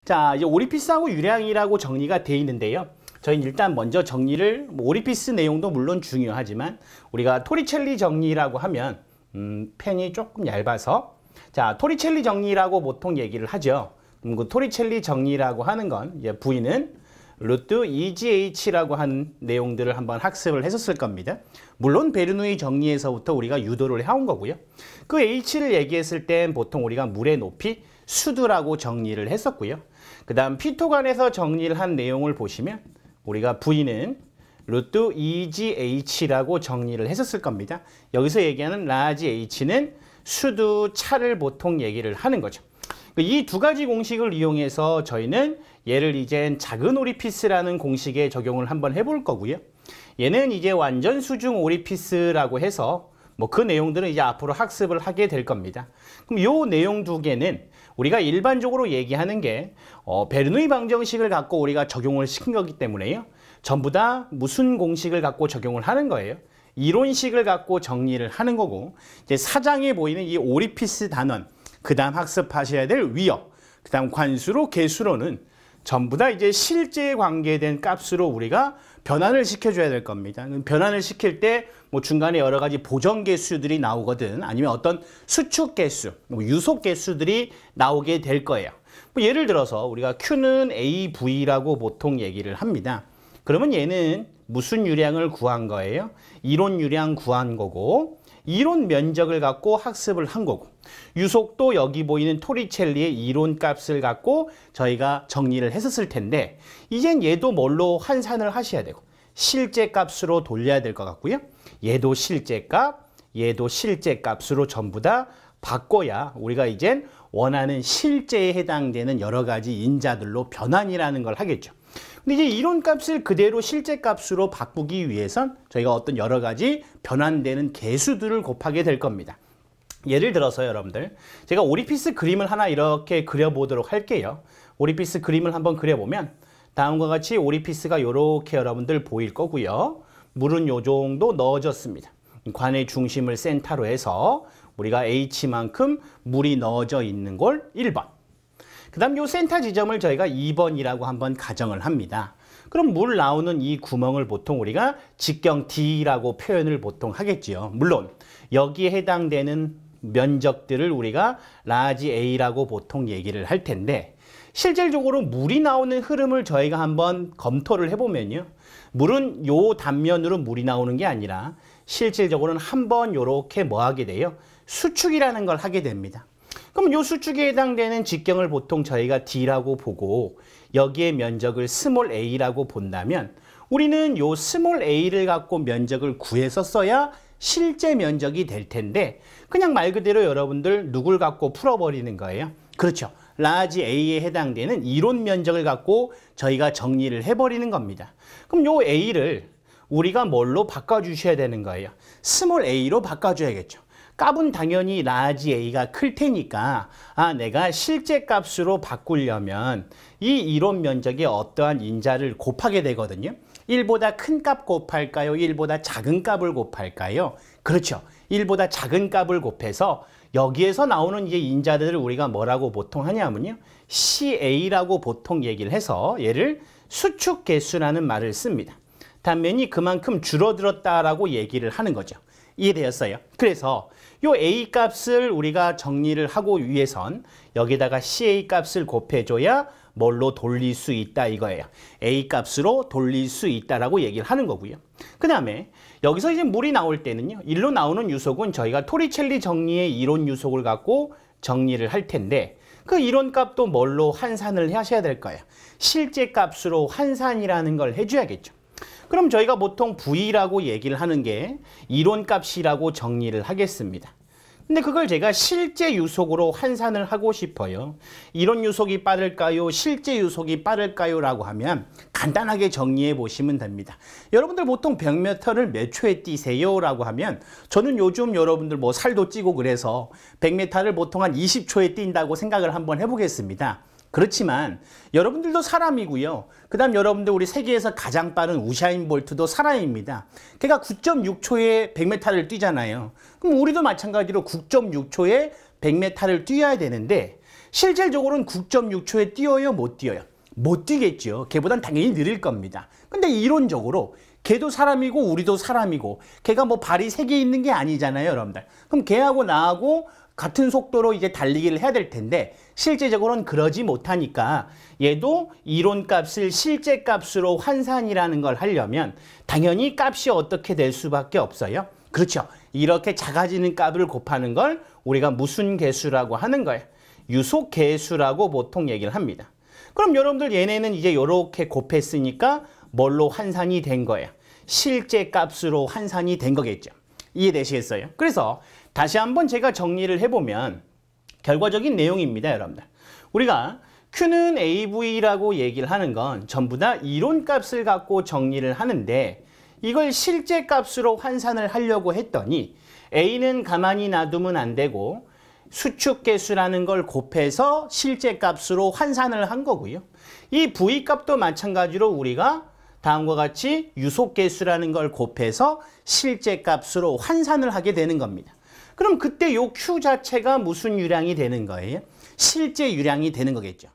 자, 이제 오리피스하고 유량이라고 정리가 되어 있는데요. 저희는 일단 먼저 정리를, 오리피스 내용도 물론 중요하지만 우리가 토리첼리 정리라고 하면 펜이 조금 얇아서, 자, 토리첼리 정리라고 보통 얘기를 하죠. 그 토리첼리 정리라고 하는 건 이제 V는 루트 EGH라고 하는 내용들을 한번 학습을 했었을 겁니다. 물론 베르누이 정리에서부터 우리가 유도를 해온 거고요. 그 H를 얘기했을 땐 보통 우리가 물의 높이 수두라고 정리를 했었고요. 그 다음 피토관에서 정리를 한 내용을 보시면 우리가 V는 루트 EGH라고 정리를 했었을 겁니다. 여기서 얘기하는 라지 H는 수두 차를 보통 얘기를 하는 거죠. 이 두 가지 공식을 이용해서 저희는 얘를 이젠 작은 오리피스라는 공식에 적용을 한번 해볼 거고요. 얘는 이제 완전 수중 오리피스라고 해서 뭐 그 내용들은 이제 앞으로 학습을 하게 될 겁니다. 그럼 요 내용 두 개는 우리가 일반적으로 얘기하는 게 베르누이 방정식을 갖고 우리가 적용을 시킨 거기 때문에요. 전부 다 무슨 공식을 갖고 적용을 하는 거예요? 이론식을 갖고 정리를 하는 거고, 이제 사장에 보이는 이 오리피스 단원, 그 다음 학습하셔야 될 위어, 그 다음 관수로 개수로는 전부 다 이제 실제에 관계된 값으로 우리가 변환을 시켜줘야 될 겁니다. 변환을 시킬 때 뭐 중간에 여러 가지 보정 개수들이 나오거든, 아니면 어떤 수축 개수, 유속 개수들이 나오게 될 거예요. 뭐 예를 들어서 우리가 Q는 AV라고 보통 얘기를 합니다. 그러면 얘는 무슨 유량을 구한 거예요? 이론 유량 구한 거고, 이론 면적을 갖고 학습을 한 거고, 유속도 여기 보이는 토리첼리의 이론 값을 갖고 저희가 정리를 했었을 텐데, 이젠 얘도 뭘로 환산을 하셔야 되고 실제 값으로 돌려야 될 것 같고요. 얘도 실제 값, 얘도 실제 값으로 전부 다 바꿔야 우리가 이젠 원하는 실제에 해당되는 여러 가지 인자들로 변환이라는 걸 하겠죠. 근데 이제 이론 값을 그대로 실제 값으로 바꾸기 위해선 저희가 어떤 여러 가지 변환되는 개수들을 곱하게 될 겁니다. 예를 들어서 여러분들, 제가 오리피스 그림을 하나 이렇게 그려보도록 할게요. 오리피스 그림을 한번 그려보면 다음과 같이 오리피스가 이렇게 여러분들 보일 거고요. 물은 요 정도 넣어졌습니다. 관의 중심을 센터로 해서 우리가 H만큼 물이 넣어져 있는 걸 1번. 그 다음 요 센터 지점을 저희가 2번이라고 한번 가정을 합니다. 그럼 물 나오는 이 구멍을 보통 우리가 직경 D라고 표현을 보통 하겠지요. 물론 여기에 해당되는 면적들을 우리가 라지 A라고 보통 얘기를 할 텐데, 실질적으로 물이 나오는 흐름을 저희가 한번 검토를 해보면요. 물은 요 단면으로 물이 나오는 게 아니라 실질적으로는 한번 요렇게 뭐 하게 돼요? 수축이라는 걸 하게 됩니다. 그럼 요 수축에 해당되는 직경을 보통 저희가 D라고 보고 여기에 면적을 스몰 a라고 본다면 우리는 요 스몰 a를 갖고 면적을 구해서 써야 실제 면적이 될 텐데, 그냥 말 그대로 여러분들 누굴 갖고 풀어버리는 거예요? 그렇죠. 라지 A에 해당되는 이론 면적을 갖고 저희가 정리를 해버리는 겁니다. 그럼 요 A를 우리가 뭘로 바꿔주셔야 되는 거예요? 스몰 a로 바꿔줘야겠죠. 값은 당연히 라지 A가 클 테니까 내가 실제 값으로 바꾸려면 이 이론 면적에 어떠한 인자를 곱하게 되거든요. 1보다 큰 값 곱할까요? 1보다 작은 값을 곱할까요? 그렇죠. 1보다 작은 값을 곱해서 여기에서 나오는 이제 인자들을 우리가 뭐라고 보통 하냐면요. CA라고 보통 얘기를 해서 얘를 수축 개수라는 말을 씁니다. 단면이 그만큼 줄어들었다라고 얘기를 하는 거죠. 이해되었어요? 그래서 요 A 값을 우리가 정리를 하고 위해선 여기다가 CA 값을 곱해줘야 뭘로 돌릴 수 있다 이거예요. A 값으로 돌릴 수 있다라고 얘기를 하는 거고요. 그 다음에 여기서 이제 물이 나올 때는요. 일로 나오는 유속은 저희가 토리첼리 정리의 이론 유속을 갖고 정리를 할 텐데, 그 이론 값도 뭘로 환산을 하셔야 될 거예요. 실제 값으로 환산이라는 걸 해줘야겠죠. 그럼 저희가 보통 V라고 얘기를 하는 게 이론 값이라고 정리를 하겠습니다. 근데 그걸 제가 실제 유속으로 환산을 하고 싶어요. 이론 유속이 빠를까요? 실제 유속이 빠를까요? 라고 하면 간단하게 정리해 보시면 됩니다. 여러분들 보통 100m를 몇 초에 뛰세요? 라고 하면 저는 요즘 여러분들 뭐 살도 찌고 그래서 100m를 보통 한 20초에 뛴다고 생각을 한번 해보겠습니다. 그렇지만 여러분들도 사람이고요. 그 다음 여러분들 우리 세계에서 가장 빠른 우사인 볼트도 사람입니다. 걔가 9.6초에 100m를 뛰잖아요. 그럼 우리도 마찬가지로 9.6초에 100m를 뛰어야 되는데 실질적으로는 9.6초에 뛰어요, 못 뛰어요? 못 뛰겠죠. 걔보단 당연히 느릴 겁니다. 근데 이론적으로 걔도 사람이고 우리도 사람이고 걔가 뭐 발이 3개 있는 게 아니잖아요, 여러분들. 그럼 걔하고 나하고 같은 속도로 이제 달리기를 해야 될 텐데 실제적으로는 그러지 못하니까 얘도 이론값을 실제값으로 환산이라는 걸 하려면 당연히 값이 어떻게 될 수밖에 없어요. 그렇죠. 이렇게 작아지는 값을 곱하는 걸 우리가 무슨 계수라고 하는 거예요. 유속 계수라고 보통 얘기를 합니다. 그럼 여러분들 얘네는 이제 이렇게 곱했으니까 뭘로 환산이 된 거예요? 실제 값으로 환산이 된 거겠죠. 이해되시겠어요? 그래서 다시 한번 제가 정리를 해보면 결과적인 내용입니다, 여러분들. 우리가 Q는 AV라고 얘기를 하는 건 전부 다 이론값을 갖고 정리를 하는데 이걸 실제 값으로 환산을 하려고 했더니 A는 가만히 놔두면 안 되고 수축계수라는 걸 곱해서 실제 값으로 환산을 한 거고요. 이 V값도 마찬가지로 우리가 다음과 같이 유속계수라는 걸 곱해서 실제 값으로 환산을 하게 되는 겁니다. 그럼 그때 요 Q 자체가 무슨 유량이 되는 거예요? 실제 유량이 되는 거겠죠.